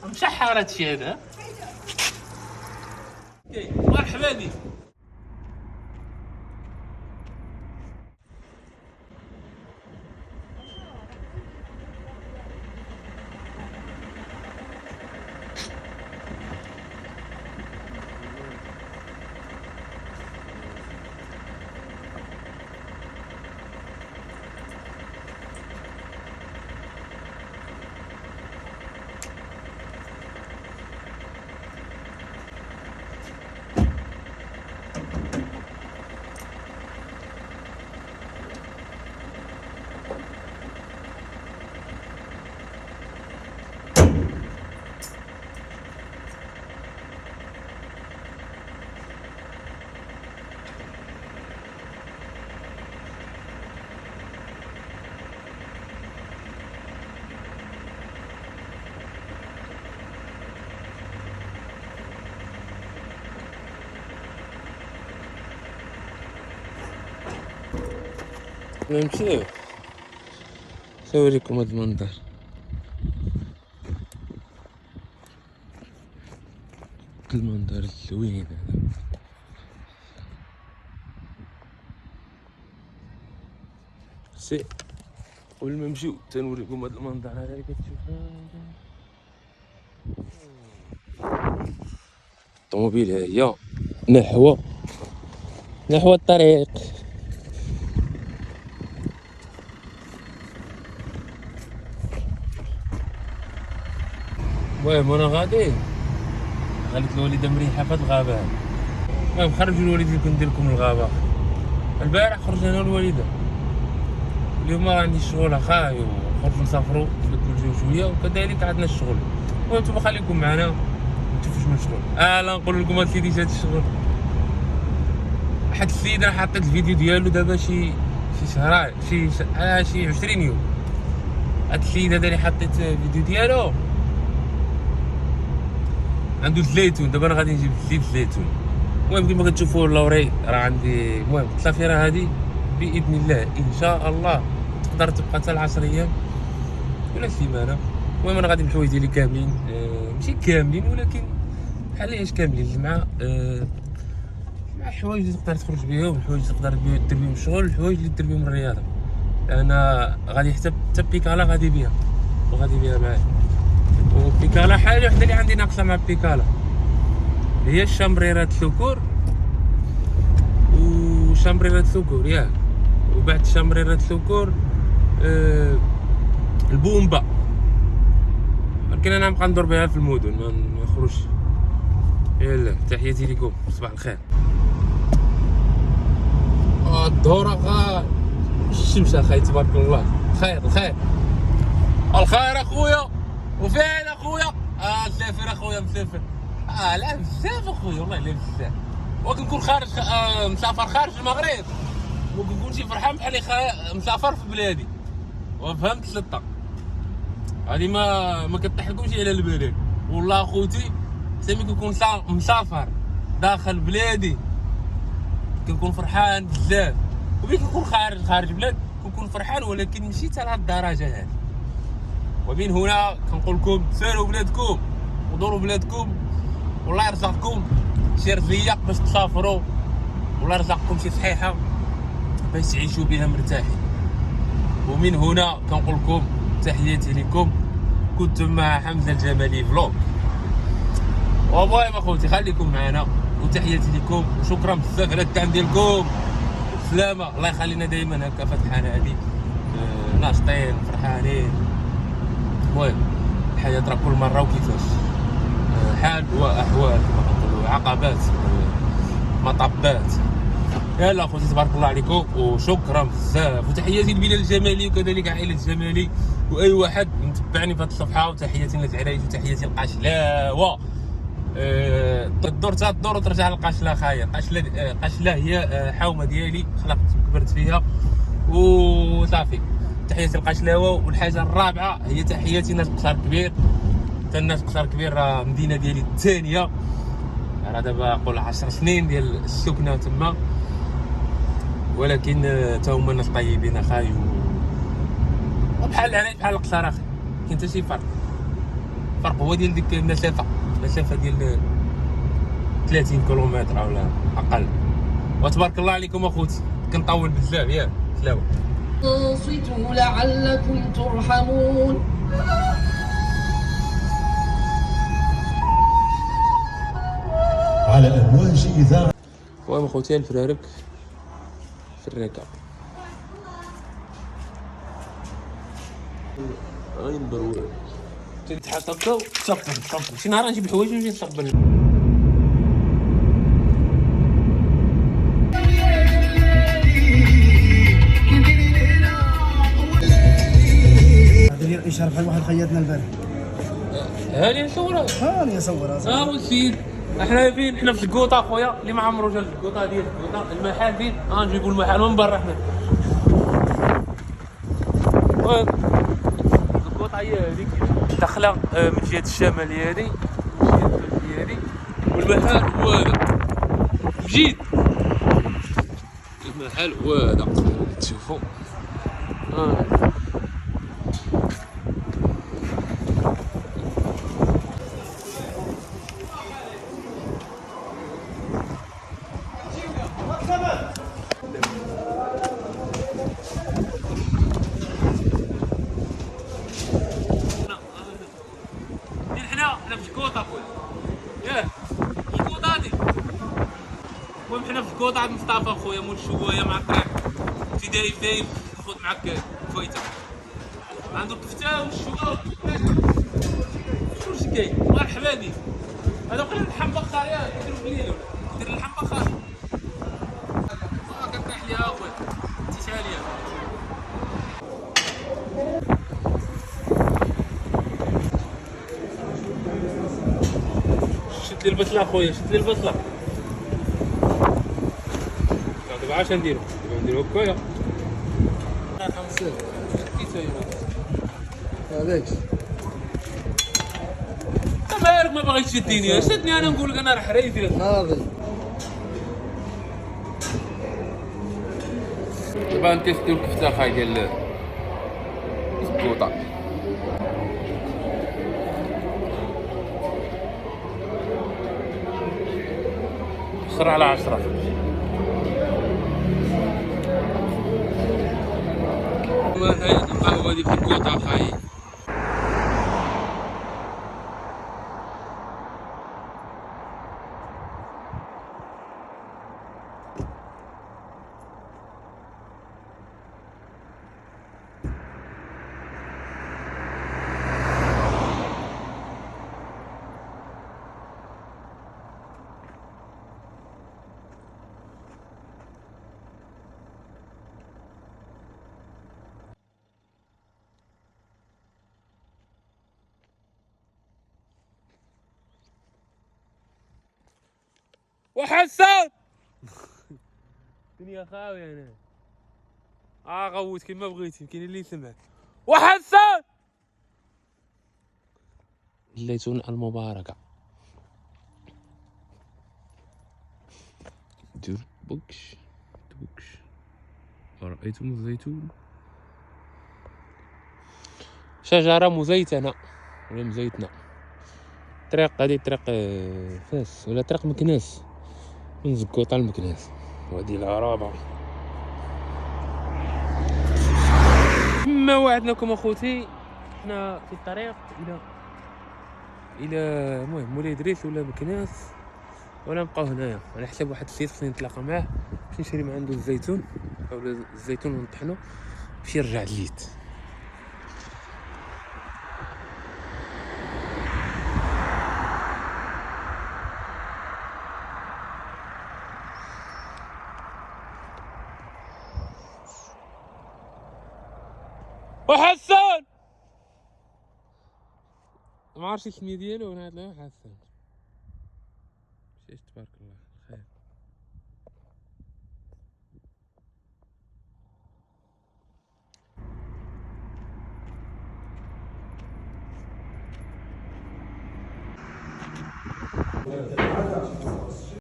مشحر هادشي هذا. مرحبا بك. نمشيو نوريكم هاد المنظر. المنظر الزوين هذا. سي قبل ما نمشيو تنوريكم هاد المنظر هذا اللي كتشوفو. الطوموبيل ها هي نحو الطريق. المهم انا غادي خليت الوالده مريحه في هاد الغابه هادي. المهم خرجوا الوالده اللي كندير لكم الغابه. البارح خرجنا انا والوالده، اليوم عندي الشغل اخاي وخرجوا نسافروا نبدلوا الجو شويه وكذلك عندنا الشغل. المهم نتوما خليكم معنا نشوفوا شنو الشغل. لا نقول لكم هاد سيدي هاد الشغل. واحد السيد انا حطيت الفيديو ديالو دابا شي شهرين شي 20 يوم. هاد السيد هذا اللي حطيت الفيديو ديالو عنده الزيتون. دابا انا غادي نجيب زيت الزيتون. المهم كيما كتشوفوا اللوري راه عندي. المهم الطافيره هذه باذن الله ان شاء الله تقدر تبقى حتى 10 ايام ولا سيمانه. المهم انا غادي الحوايج ديالي كاملين، ماشي كاملين ولكن بحال ايش كاملين، مع الحوايج اللي تقدر تخرج بهم، الحوايج اللي تقدر دير بهم الشغل، الحوايج اللي دير بهم الرياضه. انا غادي حتى بيكالا غادي بيها معايا. وبيكالا حاجه وحده اللي عندي ناقصه مع بيكالا هي الشامبريرات الثكور وشامبريرات الثكور ياك. وبعد الشامبريرات الثكور البومبا. ولكن انا نبقى ندور بها في المدن ما نخرجش. يلا تحياتي لكم، صباح الخير. الظهر الشمس اخاي تبارك الله. الخير اخويا. وفين اخويا؟ مسافر اخويا مسافر. لا بزاف اخويا والله لا بزاف. وكنكون خارج مسافر خارج المغرب وكنكون شي فرحان بحال مسافر في بلادي. وفهمت سلطه هادي ما كطيحلكمش على البال والله اخوتي. سامي كنكون مسافر داخل بلادي كنكون فرحان بزاف، وملي كنكون خارج بلاد كنكون فرحان، ولكن ماشي حتى لهاد الدرجه هادي. ومن هنا كنقول لكم سالوا بلادكم ودوروا بلادكم، والله يرزقكم شي رزيق باش تسافروا، والله يرزقكم شي صحيحه باش تعيشوا بها مرتاحين. ومن هنا كنقول لكم تحياتي لكم. كنتم مع حمزه الجمالي فلوق. ومهم اخوتي خليكم معنا وتحياتي لكم وشكرا بزاف على الدعم ديالكم. سلامه، الله يخلينا دائما هكا في الحاله هذه ناشطين فرحانين. المهم الحياه راه كل مره وكيفاش حال واحوال كما كنقولوا، عقبات مطبات. يلا اخوتي تبارك الله عليكم وشكرا بزاف. وتحياتي لبلال الجمالي وكذلك عائله الجمالي واي واحد متبعني في هذه الصفحه. وتحياتي للعرايش وتحياتي للقاشلاوه. الدور وترجع للقاشله خايا. قاشله هي حومه ديالي خلقت وكبرت فيها وصافي. تحياتي للقاشلاوه. والحاجه الرابعه هي تحياتي لناس قصر كبير. حتى الناس قصر كبير راه المدينه ديالي الثانيه، راه دابا قول 10 سنين ديال السكنه تما، ولكن تا هما ناس طيبين اخاي وبحال العرايش بحال القصر اخي، كاين حتى شي فرق. الفرق هو ديال ديك المسافه ديال 30 كيلومتر ولا اقل. وتبارك الله عليكم اخوتي، كنطول بزاف ياك سلاوه. انصتوا لعلكم ترحمون. على امواج اذاعه. المهم اخوتي الفرارك في الركاب غير ندور تنتحط هكا وتصبر شي نهار نجيب الحوايج ونجي نصبر. هذا الاشاره بحال واحد خيطنا البارح. هاني نصورها. هاني نصورها. ها هو السيد. احنا فين؟ احنا في الكوطه اخويا، اللي ما عمرو جا الكوطه ديال الكوطه المحل فين؟ نجيبوا المحل من برا حنا. الكوطه هي هذيك داخله من جهه الشماليه هذه، من جهه الجنوبيه هذه، والمحل هو هذا بجيد. المحل هو هذا تشوفوا. حنا في الكوطه خويا ياه الكوطه هادي. المهم حنا في الكوطه عند مصطفى خويا مول شويه مع الطريق ابتدائي خذ معاك فايته عنده الكفته والشوكه شوش كاين. مرحبا بك. هذا قليل اللحم بخار ياك كيديروا قليل ولا دير اللحم بخار كطيح ليها اخويا تيتاليا. شد لي البصله اخويا، شد لي البصله. دابا اش نديرو؟ دابا نديرو هكايا. هذاك مالك ما باغيش تشديني؟ شدني انا نقول لك انا راه حريفي. ناضي. دابا نتيستيو الكفته خاي ديال الكوطه. عشرة على 10. هو هذيك الكوطه خاي. وحسن الدنيا خاويه انا غوت كيما بغيتي يمكن اللي يسمعك. وحسن الليتون المباركه دير بوكش رأيتم الزيتون شجره مزيتنه ولا مزيتنه. طريق هذه طريق فاس ولا طريق مكناس من زكوطه لمكناس وهذه العرابه. ما وعدناكم اخوتي حنا في الطريق الى المهم مولاي ادريس ولا مكناس ولا نبقاو هنايا على حساب واحد السيد خصني نتلاقى معاه باش نشري من عنده الزيتون او الزيتون ونطحنو باش يرجع الليت. وحسن ما عرفتش السميه ديالو وانا لا حسن مشيت تبارك الله خير.